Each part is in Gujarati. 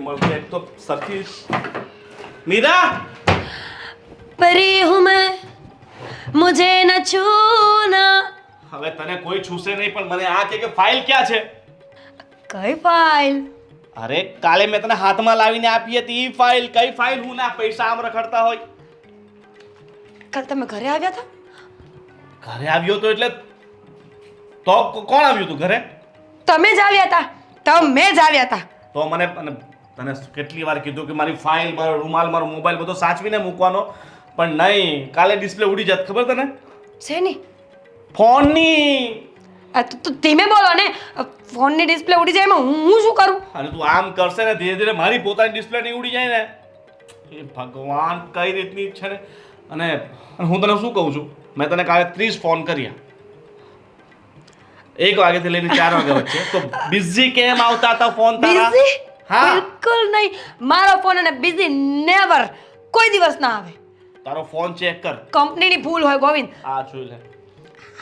મળતું એક તો સરખી મીરા परी हूँ मैं मुझे न छूना। હવે તને કોઈ છૂસે નહીં પણ મને આ કે ફાઇલ ક્યાં છે? કઈ ફાઇલ? અરે કાલે મેં તને હાથમાં લાવીને આપી હતી ઈ ફાઇલ. કઈ ફાઇલ? હું ના પૈસા આમ રખડતા હોય. કાલ તમે ઘરે આવ્યા હતા? ઘરે આવ્યો તો એટલે તો કોણ આવ્યું તું ઘરે? તમે જ આવ્યા હતા. તમે જ આવ્યા હતા. તો મને તને કેટલી વાર કીધું કે મારી ફાઇલ, મારો રૂમાલ, મારો મોબાઈલ બધો સાચવીને મૂકવાનો, પણ નહીં. કાલે ડિસ્પ્લે ઉડી જાત. ખબર તને? છે ની ફોનની. તો ધીમે બોલો ને. ફોનની ડિસ્પ્લે ઉડી જાય એમાં હું શું કરું? અને તું આમ કરશે ને ધીરે ધીરે મારી પોતાની ડિસ્પ્લે નહીં ઉડી જાય ને. એ ભગવાન કઈ રીતની છે ને. અને હું તને શું કહું છું, મેં તને કાલે 30 ફોન કર્યા 1 વાગ્યાથી લઈને 4 વાગ્યા વચ્ચે. તો બિઝી કેમ આવતા હતા ફોન તારા? બિઝી? હા. બિલકુલ નહીં. મારો ફોન અને બિઝી નેવર, કોઈ દિવસ ના આવે. તારો ફોન ચેક કર. કંપનીની ભૂલ હોય ગોવિંદ. આ જોઈ લે.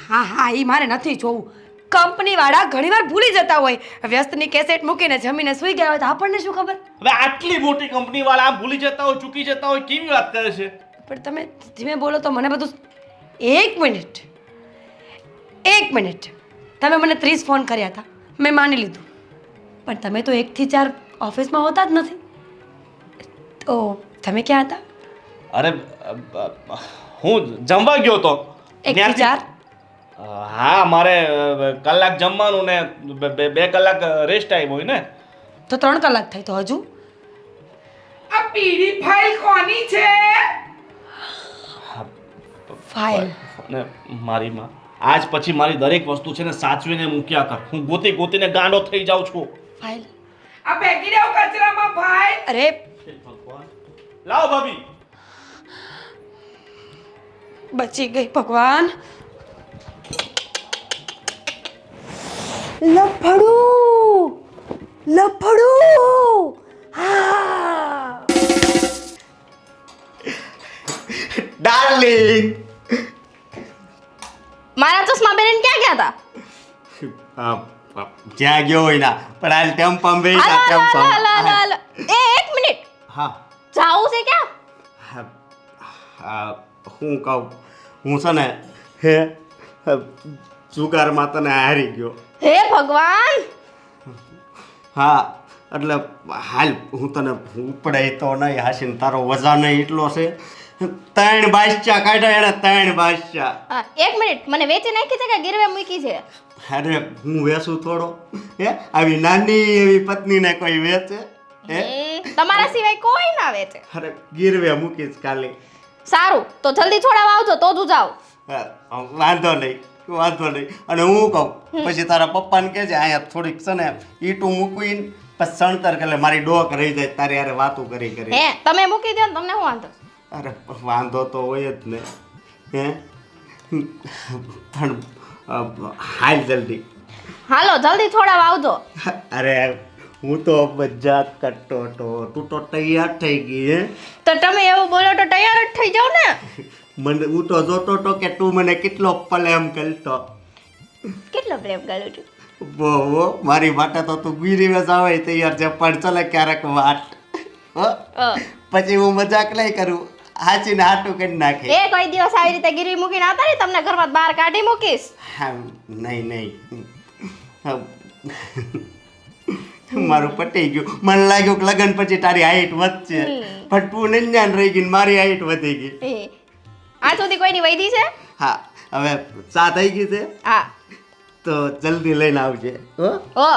હા એ મારે નથી જોવું. કંપનીવાળા ઘણીવાર ભૂલી જતા હોય. વ્યસ્તની કેસેટ મૂકીને જમીને સૂઈ ગયા હોય તો આપણને શું ખબર? હવે આટલી મોટી કંપની વાળા આમ ભૂલી જતા હોય, ચૂકી જતા હોય, કેવી વાત કરે છે? પણ તમે ધીમે બોલો તો મને બધું. 1 મિનિટ. તમે મને 30 ફોન કર્યા હતા, મેં માની લીધું. પણ તમે તો 1 થી 4 ઓફિસમાં હોતા જ નથી. તો તમે ક્યાં હતા? અરે હું જમવા ગયો તો 1 થી 4. હા, મારે કલાક જમવાનું ને 2 કલાક રેસ્ટ ટાઈમ હોય ને. તો 3 કલાક થઈ. તો હજુ આ પીળી ફાઇલ કોની છે? ફાઇલ અને મારી માં આજ પછી મારી દરેક વસ્તુ છે ને સાચવીને મૂક્યા કર. હું ગોતીને ગાંડો થઈ જાઉં છું. ફાઇલ આ ફેંકી દેવ કચરામાં ફાઇલ. અરે લાવો ભાભી. બચી ગઈ ભગવાન. લફડું. હા ડાર્લિંગ, મારા ચશ્મા પહેરીને ક્યાં ગયા હતા? જ્યાં ગયો હોય ના, પણ હાલ ટેમ્પમ બેહી જા હાલો, ટેમ્પમ. હાલો, હાલો, હાલો. એ 1 મિનિટ. હા જાવું છે ક્યાં? હા, હું કહું, હું છે ને જુગારમાં તને હારી ગયો. હે ભગવાન. હા, એટલે હાલ હું તને ઉપડાય તો નહીં હાસીને, તારો વજન એટલો છે. 3 બાદશાહ કાઢ્યા એને, 3 બાદશાહ. હા, 1 મિનિટ. મને વેચી નાખી છે કે ગીરવે મૂકી છે? અરે હું વેચું થોડો? હે, આવી નાની એવી પત્નીને કોઈ વેચે? હે, તમારા સિવાય કોઈ ના વેચે. અરે ગીરવે મૂકીશ કાલે. સારું, તો જલ્દી છોડાવવા આવજો તો જ જાવ. હા, વાંધો નહીં. અને હું કહું પછી તારા પપ્પાને કહેજે અહીંયા થોડીક છે ને ઈટું મૂકવીને પછી સણતર કરે, મારી ડોક રહી જાય તારી હારે વાતું કરી કરી. હે, તમે મૂકી દો ને, તમને શું વાંધો? અરે વાંધો તો હોય જ ને. હે, પણ હાલ જલ્દી. હાલો, જલ્દી છોડાવવા આવજો. અરે હું તો મજાક કરતો હતો, તું તો તૈયાર થઈ ગઈ. હે, તો તમે એવું બોલો તો તૈયાર જ થઈ જાવ ને. મને હું તો જોતો હતો કે તું મને કેટલો પ્રેમ કરતો. કેટલો પ્રેમ કરું છું. બહુ, મારી માટે તો તું ગીરી આવે તૈયાર છે, પણ ચલે ક્યારેક વાત. હો, પછી હું મજાક નહીં કરું, હાચીને હાટું કરી નાખે. એ કોઈ દિવસ આવી રીતે ગીરવી મૂકીને આવતા ને, તમને ઘરમાં બહાર કાઢી મૂકીશ. હા, નહીં. મારું પટી ગયું. મને લાગ્યું કે લગ્ન પછી તારી હાઈટ વધશે, પણ તું નિંજાન રહી ગઈ ને મારી હાઈટ વધી ગઈ. આ સુધી કોઈની વૈધી છે? હા, હવે ચા થઈ ગઈ છે, હા. તો જલ્દી લઈને આવજે. હો, ઓ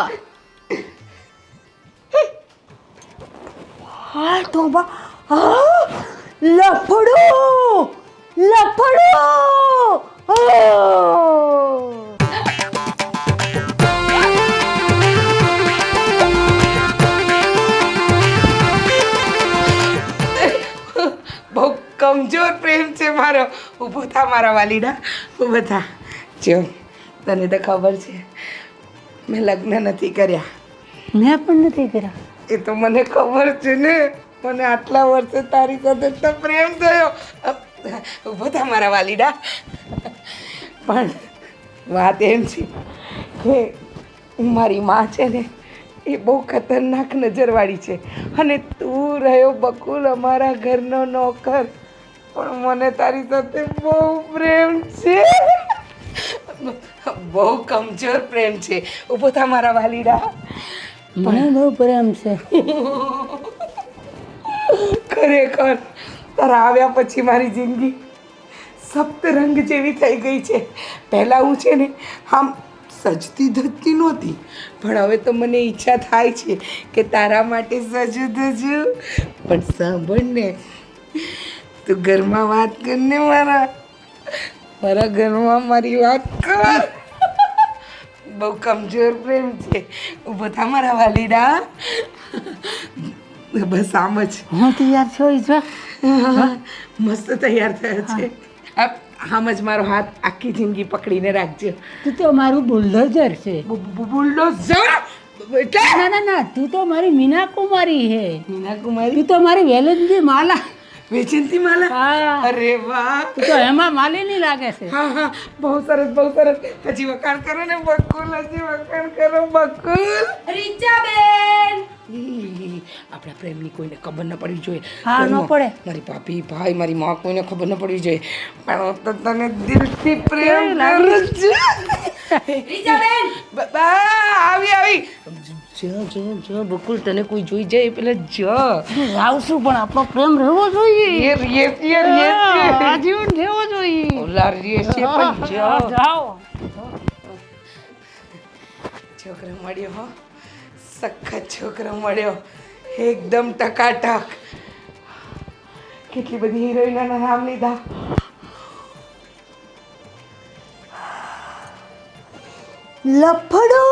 હા તો લફડું. બહુ કમજોર પ્રેમ છે મારો. ઊભો થા મારા વાલીડા, ઊભો થા. જો તને તો ખબર છે મેં લગ્ન નથી કર્યા. મેં પણ નથી કર્યા. એ તો મને ખબર છે ને, મને આટલા વર્ષે તારી સાથે તો પ્રેમ થયો. ઊભો થા મારા વાલીડા. પણ વાત એમ છે કે મારી માં છે ને એ બહુ ખતરનાક નજરવાળી છે અને તું રહ્યો બકુલ અમારા ઘરનો નોકર, પણ મને તારી સાથે બહુ પ્રેમ છે, બહુ કમજોર પ્રેમ છે. ઊભો થા મારા વાલીડા. મને બહુ પ્રેમ છે. ખરેખર તારા આવ્યા પછી મારી જિંદગી સપ્તરંગ જેવી થઈ ગઈ છે. પહેલાં હું છે ને આમ સજતી ધજતી નહોતી, પણ હવે તો મને ઈચ્છા થાય છે કે તારા માટે સજું ધજું. પણ સાંભળ ને, તું ઘરમાં વાત કરને મારા ઘરમાં મારી વાત કર. બહુ કમજોર પ્રેમ છે. ઊભો થા મારા વાલીડા. બસ આમ જ. હું તૈયાર છું જો. મસ્ત તૈયાર થયો છે. આમ જ મારો હાથ આખી જિંદગી પકડીને રાખજો. તું તો મારું બુલડોઝર છે. બુલડોઝર એટલે ના ના ના, તું તો મારી મીના કુમારી હે. મીના કુમારી, તું તો મારી વેલંદી માલા. વેચનતી માલા. હા, અરે વાહ. તું તો એમાં માલીની લાગે છે. હા હા, બહુ સરસ બહુ સરસ. હજી વખાણ કરો ને બકુલ, હજી વખાણ કરો બકુલ. રીચાબેન, આપણા પ્રેમની કોઈને ખબર ન પડવી જોઈએ. હા, ન ઘરમાં પડે. મારી ભાભી ભાઈ મારી માં કોઈને ખબર ન પડવી જોઈએ, પણ હું તો તને દિલથી પ્રેમ કરું છું. રીચાબેન, આવી જ બકુલ, તને કોઈ જોઈ જાય પેલા જ હું આવશું, પણ આપણો પ્રેમ રહેવો જોઈએ. આજીવન રહેવો જોઈએ. ઓલા રે છે પણ જાઓ. છોકરો મળ્યો હો, સખત છોકરો મળ્યો, એકદમ ટકાટક. કેટલી બધી હિરોઈનોના નામ લીધા. લફડો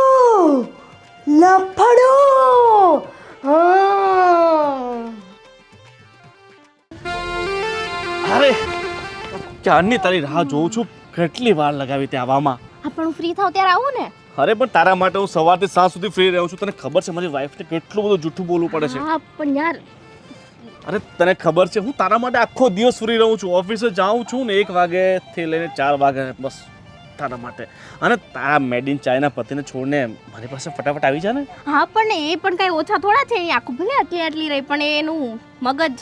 લફડો. અરે ક્યારની તારી રાહ જોઉં છું, કેટલી વાર લગાવી તે આવવામાં. હા પણ હું ફ્રી થાવ ત્યારે આવું ને. અરે પણ તારા માટે હું સવારથી સાંજ સુધી ફ્રી રહું છું. તને ખબર છે મારી વાઈફને કેટલું બધું જૂઠું બોલવું પડે છે. હા પણ યાર, અરે તને ખબર છે હું તારા માટે આખો દિવસ ફ્રી રહું છું. ઓફિસે જાઉં છું ને 1 વાગ્યાથી લઈને 4 વાગ્યા બસ તારા માટે. અને તારા મેડ ઇન ચાઇના પતિને છોડને મારી પાસે ફટાફટ આવી જા ને. હા પણ એ પણ કઈ ઓછા થોડા છે. એ આખું ભલે આટલી રહી, પણ એનું મગજ.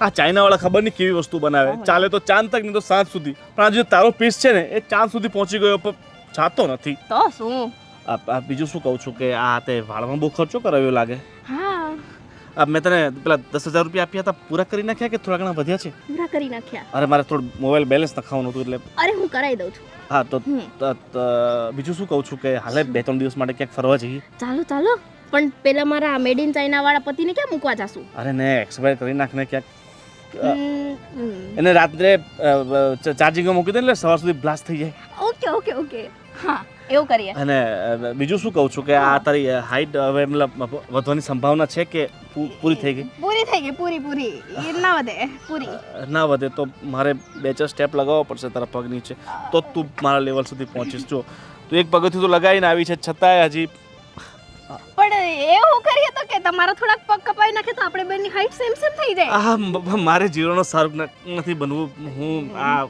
આ ચાઇનાવાળા ખબર નહીં કેવી વસ્તુ બનાવે. ચાલે તો ચાંદ તક, નહીં તો સાંજ સુધી. પણ આ જે તારો પીસ છે ને એ ચાંદ સુધી પહોંચી ગયો પણ જાતો નથી. તો શું? આ બીજું શું કહું છું કે આ તે વાળમાં બહુ ખર્ચો કરાવ્યો લાગે. હા, મેં તને પેલા 10,000 રૂપિયા આપ્યા હતા, પૂરા કરી નાખ્યા કે થોડા ઘણા વધ્યા છે? પૂરા કરી નાખ્યા. અરે મારે થોડું મોબાઈલ બેલેન્સ નખાવવાનું હતું એટલે. અરે હું કરાવી દઉં છું. હા તો બીજું શું કહું છું કે હાલે 2-3 દિવસ માટે ક્યાંક ફરવા જઈએ. ચાલો ચાલો, પણ પેલા મારા મેડ ઇન ચાઇના વાળા પતિને ક્યાં મૂકવા જાશું? અરે ને એક્સપાયર કરી નાખને ક્યાંક. એને રાત્રે ચાર્જિંગમાં મૂકી દે એટલે સવાર સુધી બ્લાસ્ટ થઈ જાય. ઓકે ઓકે ઓકે, હા એવું કરીએ. અને બીજું શું કહું છું કે આ તારી હાઈટ હવે મતલબ વધવાની સંભાવના છે કે પૂરી થઈ ગઈ? પૂરી થઈ ગઈ, પૂરી. એ ના વધે, પૂરી. ના વધે તો મારે 2-4 સ્ટેપ લગાવવા પડશે તારા પગ નીચે, તો તું મારા લેવલ સુધી પહોંચીશ. જો તું એક પગથી તો લગાવીને આવી છે, છતાંય હજી. પણ એવું કરીએ તો કે તમારા થોડાક પગ કપાઈ નાખે તો આપણે બેની હાઈટ સેમ થઈ જાય. મારે જીરોનો શાહરુખ નથી બનવું. હું આ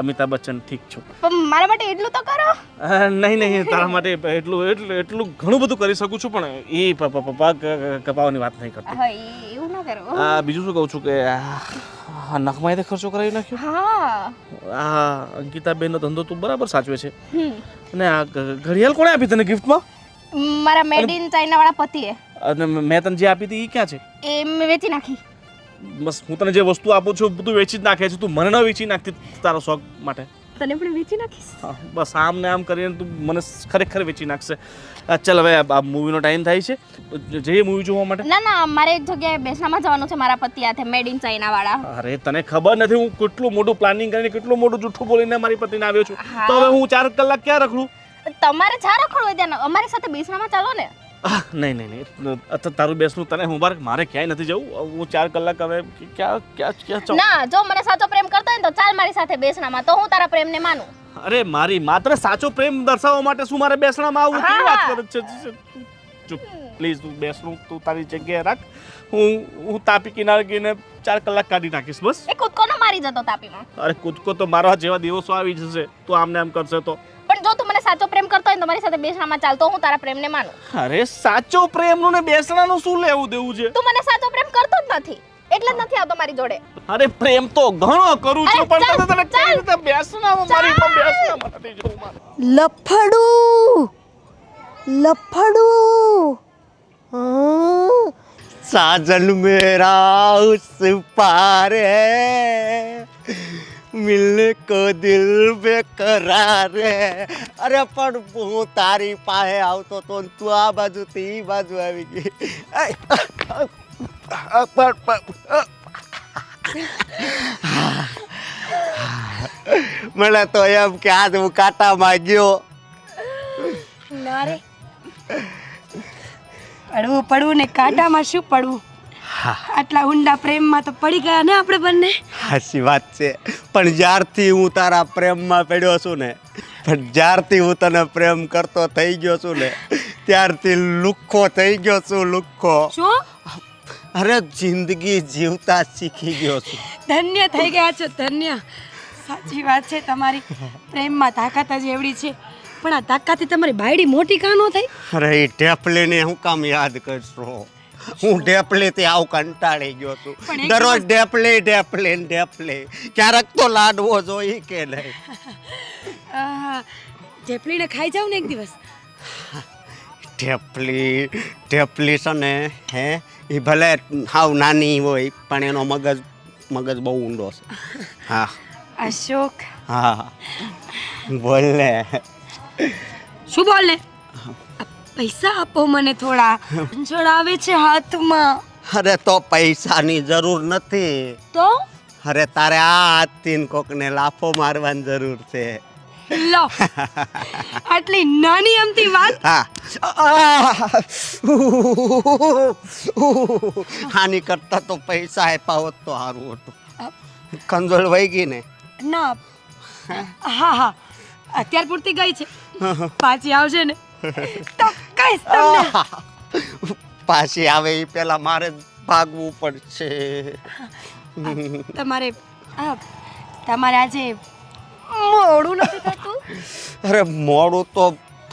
અમિતાભ બચ્ચન ઠીક છું. પણ મારા માટે એટલું તો કરો. નહીં તારા માટે એટલું ઘણું બધું કરી શકું છું, પણ એ પગ કપાવવાની વાત નહીં કરતો. હા, એવું ના કરો. બીજું શું કહું છું કે નખમાં ખર્ચો કરાવી નાખ્યો. હા, અંકિતાબેનનો ધંધો તું બરાબર સાચવે છે. અને આ ઘડિયાળ કોણે આપી તને ગિફ્ટમાં? મારા મેડ ઇન ચાઇના વાળા પતિએ. અને મેં તને જે આપી હતી એ ક્યાં છે? એ મેં વેચી નાખી. બસ હું તને જે વસ્તુ આપું છું બધું વેચી જ નાખે છે. તું મને ન વેચી નાખતી તારો શોખ માટે? તને પણ વેચી નાખીશ. બસ આમ ને આમ કરીને તું મને ખરેખર વેચી નાખશે. ચાલ હવે આ મૂવીનો ટાઈમ થાય છે, જઈએ મૂવી જોવા માટે. ના, મારે એક જગ્યાએ બેસનામાં જવાનું છે મારા પતિ હાથે, મેડ ઇન ચાઇના વાળા. અરે તને ખબર નથી હું કેટલું મોટું પ્લાનિંગ કરીને કેટલું મોટું જૂઠું બોલીને મારી પતિને આવ્યો છું. તો હવે હું 4 કલાક ક્યાં રખડું? તમારે જ્યાં રખડવું હોય ત્યાં અમારી સાથે બેસનામાં ચાલો ને. નહીં તારું બેસનું તને મુબારક, મારે ક્યાંય નથી જવું. હું 4 કલાક હવે ક્યાં ના, જો મને સાચો પ્રેમ કરતો હોય ને તો ચાલ મારી સાથે બેસનામાં, તો હું તારા પ્રેમને માનું. અરે મારી માત્ર સાચો પ્રેમ દર્શાવવા માટે શું મારે બેસણામાં આવવું? કેવી વાત કરે છે? ચૂપ પ્લીઝ, તું બેસણું તું તારી જગ્યાએ રાખ. હું તાપી કિનારે ગઈને 4 કલાક કાઢી નાખીશ બસ. એ કૂદકો ન મારી જતો તાપીમાં. અરે કૂદકો તો મારવા જેવા દિવસો આવી જશે તું આમને આમ કરશે તો. પણ જો તું મને સાચો પ્રેમ કરતો હોય ને તો મારી સાથે બેસણામાં ચાલતો હું તારા પ્રેમને માનું અરે સાચો પ્રેમનું ને બેસણાનું શું લેવું દેવું છે? તું મને સાચો પ્રેમ કરતો જ નથી એટલે જ નથી આવતો મારી જોડે. અરે પ્રેમ તો ઘણો કરું છું અરે પણ ચાલ, તને કઈ ચાલ. રીતે બેસણામાં મારી પર બેસણામાં નથી જવું મારે. લફડું લફડું साजन मेरा उस पार है मिलने को दिल बेकरार है. અરે પણ હું તારી પાસે આવતો તો ને તું આ બાજુથી ઈ બાજુ આવી ગઈ. મને તો એમ કે આજ હું કાંટામાં ગયો. ના રે પડવું પડવું ને કાંટામાં શું પડવું? આટલા ઊંડા પ્રેમમાં તો પડી ગયા ને આપણે બંને. સાચી વાત છે પણ જ્યારથી હું તારા પ્રેમમાં પડ્યો છું ને પણ જ્યારથી હું તને પ્રેમ કરતો થઈ ગયો છું ને ત્યારથી લુખ્ખો થઈ ગયો છું. લુખ્ખો શું? અરે જિંદગી જીવતા શીખી ગયો છું. ધન્ય થઈ ગયા છો, ધન્ય. સાચી વાત છે તમારી. પ્રેમમાં તાકાત જ એવડી છે પણ આ તાકાતથી તમારી બાયડી મોટી કાં ન થઈ? અરે એ ઢેપલીને હું કામ યાદ કરશો? હું ઢેપલીથી આવું કંટાળી ગયો છું. પણ એક દરરોજ ઢેપલી ઢેપલી ને ઢેપલી. ક્યારેક તો લાડવો જોઈએ કે નહીં? જેપલીને ખાઈ જાવ ને એક દિવસ. ઢેપલી છે ને હે એ ભલે હાવ નાની હોય પણ એનો મગજ બહુ ઊંડો છે. હા અશોક હા બોલ ને. શું બોલ ને? પૈસા આપો મને થોડા. જોડાવે છે હાથમાં. અરે તો પૈસાની જરૂર નથી. તો અરે તારે આ હાથથી કોકને લાફો મારવાની જરૂર છે. લો આટલી નાની અમથી વાત. હા હાની કરતા તો પૈસા આપ્યા હોત તો સારું હતું. કંજોળ વહી ગઈ ને? ના હા હા અત્યાર પૂરતી ગઈ છે. પાછી આવશે ને તો કઈશ તમને. પાછી આવે એ પેલા મારે ભાગવું પડશે. તમારે તમારે આજે મોડું નથી થતું? અરે મોડું તો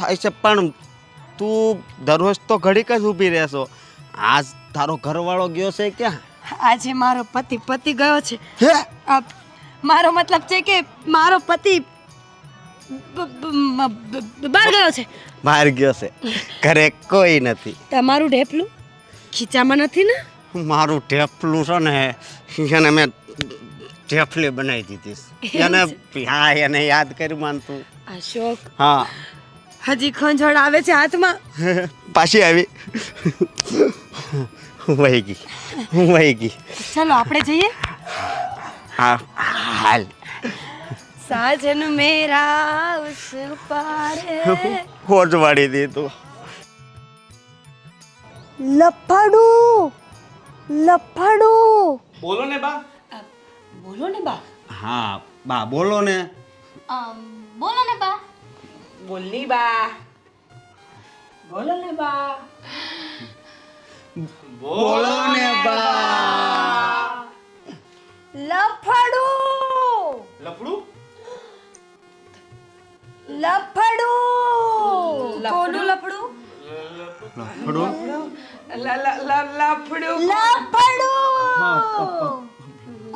થાય છે પણ તું દરરોજ તો ઘડીક જ ઊભી રહેશો. આજ તારો ઘરવાળો ગયો છે ક્યાં? આજે મારો પતિ ગયો છે. હે મારો મતલબ છે કે મારો પતિ બહાર ગયો છે. બહાર ગયો છે? ઘરે કોઈ નથી? તમારું ઢેપલું ખીચામાં નથી ને? મારું ઢેપલું છે ને એને મેં ઢેફલી બનાવી દીધી એને. હા એને યાદ કરી માનતું. અશોક હા હજી ખંજોળ આવે છે હાથમાં. પાછી આવી વહી ગઈ. ચાલો આપણે જઈએ. હા હાલ. સાજન મેરા ઉસ પાર હૈ. ખોજવાડી દીધું. લફડું લફડું બોલો ને બા. બોલો ને બા. હા બા બોલો ને. બોલો ને બા. બોલની બા. બોલો ને બા. બોલો ને બા. લફડું લફડું લફડું કોનું લફડું? લફડું લફડું લફડું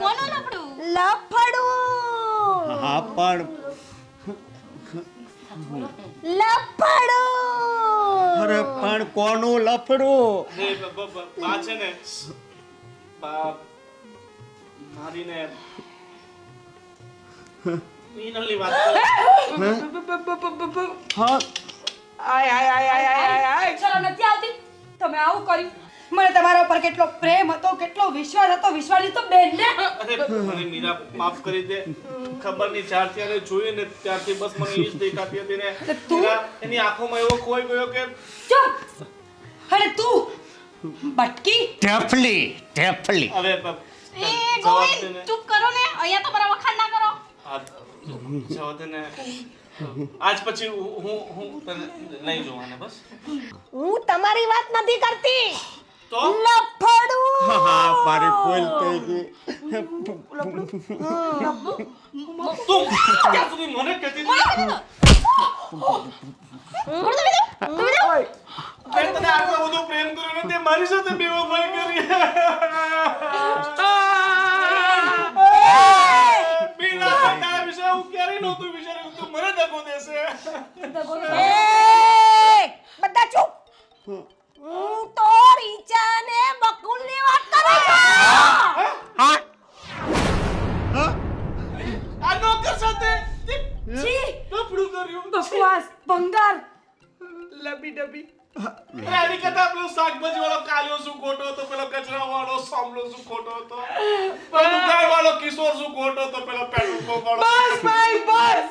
કોનું લફડું? લફડું હા પણ લફડું અરે પણ કોનું લફડું? બા છે ને બા મારી ને મીનલની વાત કરે. હા આય આય આય આય આય આય. શરમ નથી આવતી? તમે આવું કર્યું? મને તમારા ઉપર કેટલો પ્રેમ હતો, કેટલો વિશ્વાસ હતો. વિશ્વાસી તો બેન ને. અરે મને મીરા માફ કરી દે. ખબર નહીં જ્યારથી એને જોયું ને ત્યારથી બસ મને ઈ જ દેખાતી હતી ને. મીરા, એની આંખોમાં એવો ખોઈ ગયો કે ચૂપ. અરે તું બટકી. ઢેફલી ઢેફલી. હવે એ ગોવિંદ ચૂપ કરો ને. અહીંયા તો મારા વખાણ ના કરો. જવા દે ને. આજ પછી હું તને નહીં જોવાને બસ. હું તમારી વાત નથી કરતી. તો લફડું હા મારી ભૂલ થઈ ગઈ. તું ક્યાં સુધી મને કહેતી હતી? મેં તને આટલો બધો પ્રેમ કર્યો ને તે મારી સાથે બેવફાઈ કરી. બીના તારા વિશે હું ક્યારેય નહોતું વિચાર્યું તું મને દગો દેશે. એ બધા ચૂપ હું તો રીચા ને બકુલ ની વાત કરું છું. આ નોકર સાથે જી કપડું કર્યું. બકવાસ ભંગાર લબી ડબી અરે આની કરતા પેલો શાકભાજી વાળો કાલ્યો શું ખોટો હતો, પેલો કચરા વાળો સાંભળો શું ખોટો હતો, પેલો દુકાન વાળો કિશોર શું ખોટો હતો, પેલો પેટ્રોલ પંપ વાળો. બસ ભાઈ બસ.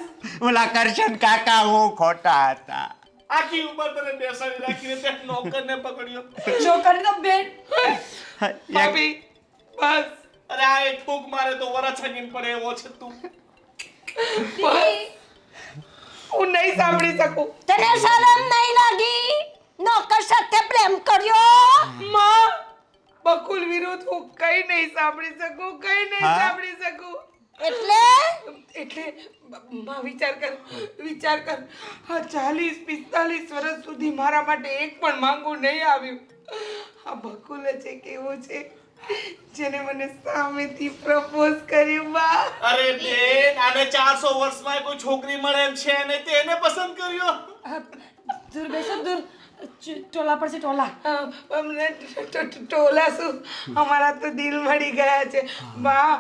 ઓલા કરશન કાકા હું ખોટા હતા. આખી ઉંમર તને બેસાડી રાખીને તે નોકરને પકડ્યો. છોકરી તો બેન ભાભી બસ. અરે આ એક ફૂંક મારે તો વરા છગીન પડે એવો છે તું. હું નહીં સાંભળી શકું. તને શરમ નહીં લાગી નોકર સાથે પ્રેમ કર્યો. માં બકુલ વિરુદ્ધ હું કઈ નહીં સાંભળી શકું, કઈ નહીં હા? સાંભળી શકું. એટલે એટલે માં વિચાર કર આ 40-45 વર્ષ સુધી મારા માટે એક પણ માંગવું નહીં આવ્યું. આ બકુલ છે કેવું છે જેને મને સામેથી પ્રપોઝ કર્યું. બા અરે બેન આને 400 વર્ષમાં કોઈ છોકરી મળે એમ છે ને તેને પસંદ કર્યો. દૂર બેસો દૂર ટોલા પર છે ટોલા. અમને ટોલા શું અમારા તો દિલ મળી ગયા છે. બા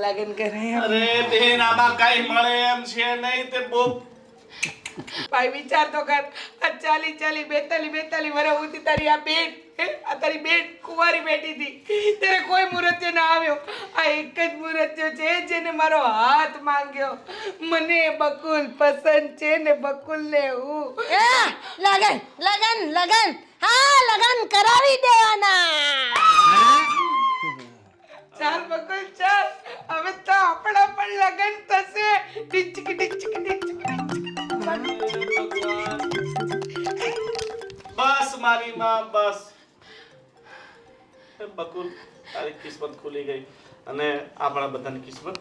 લગન કરે. અરે બેન આમાં કઈ મળે એમ છે નહીં તે બહુ. ભાઈ વિચાર તો કર આ 40-42 42 વર્ષ સુધી તારી આ બેન આ તારી બેન કુંવારી બેઠી હતી ત્યારે કોઈ મુહૂર્ત્ય ના આવ્યો. આ એક જ મુહૂર્ત્ય છે જેને મારો હાથ માંગ્યો. મને બકુલ પસંદ છે ને બકુલ ને હું. એ લગન લગન લગન હા લગન કરાવી દેવાના. ચાલ બકુલ ચાલ હવે તો આપણા પણ લગન થશે. ડિચકી ડિચકી ડિચકી. બસ મારી માં બસ. બકુલ તારી કિસ્મત ખુલી ગઈ અને આપણા બધાની કિસ્મત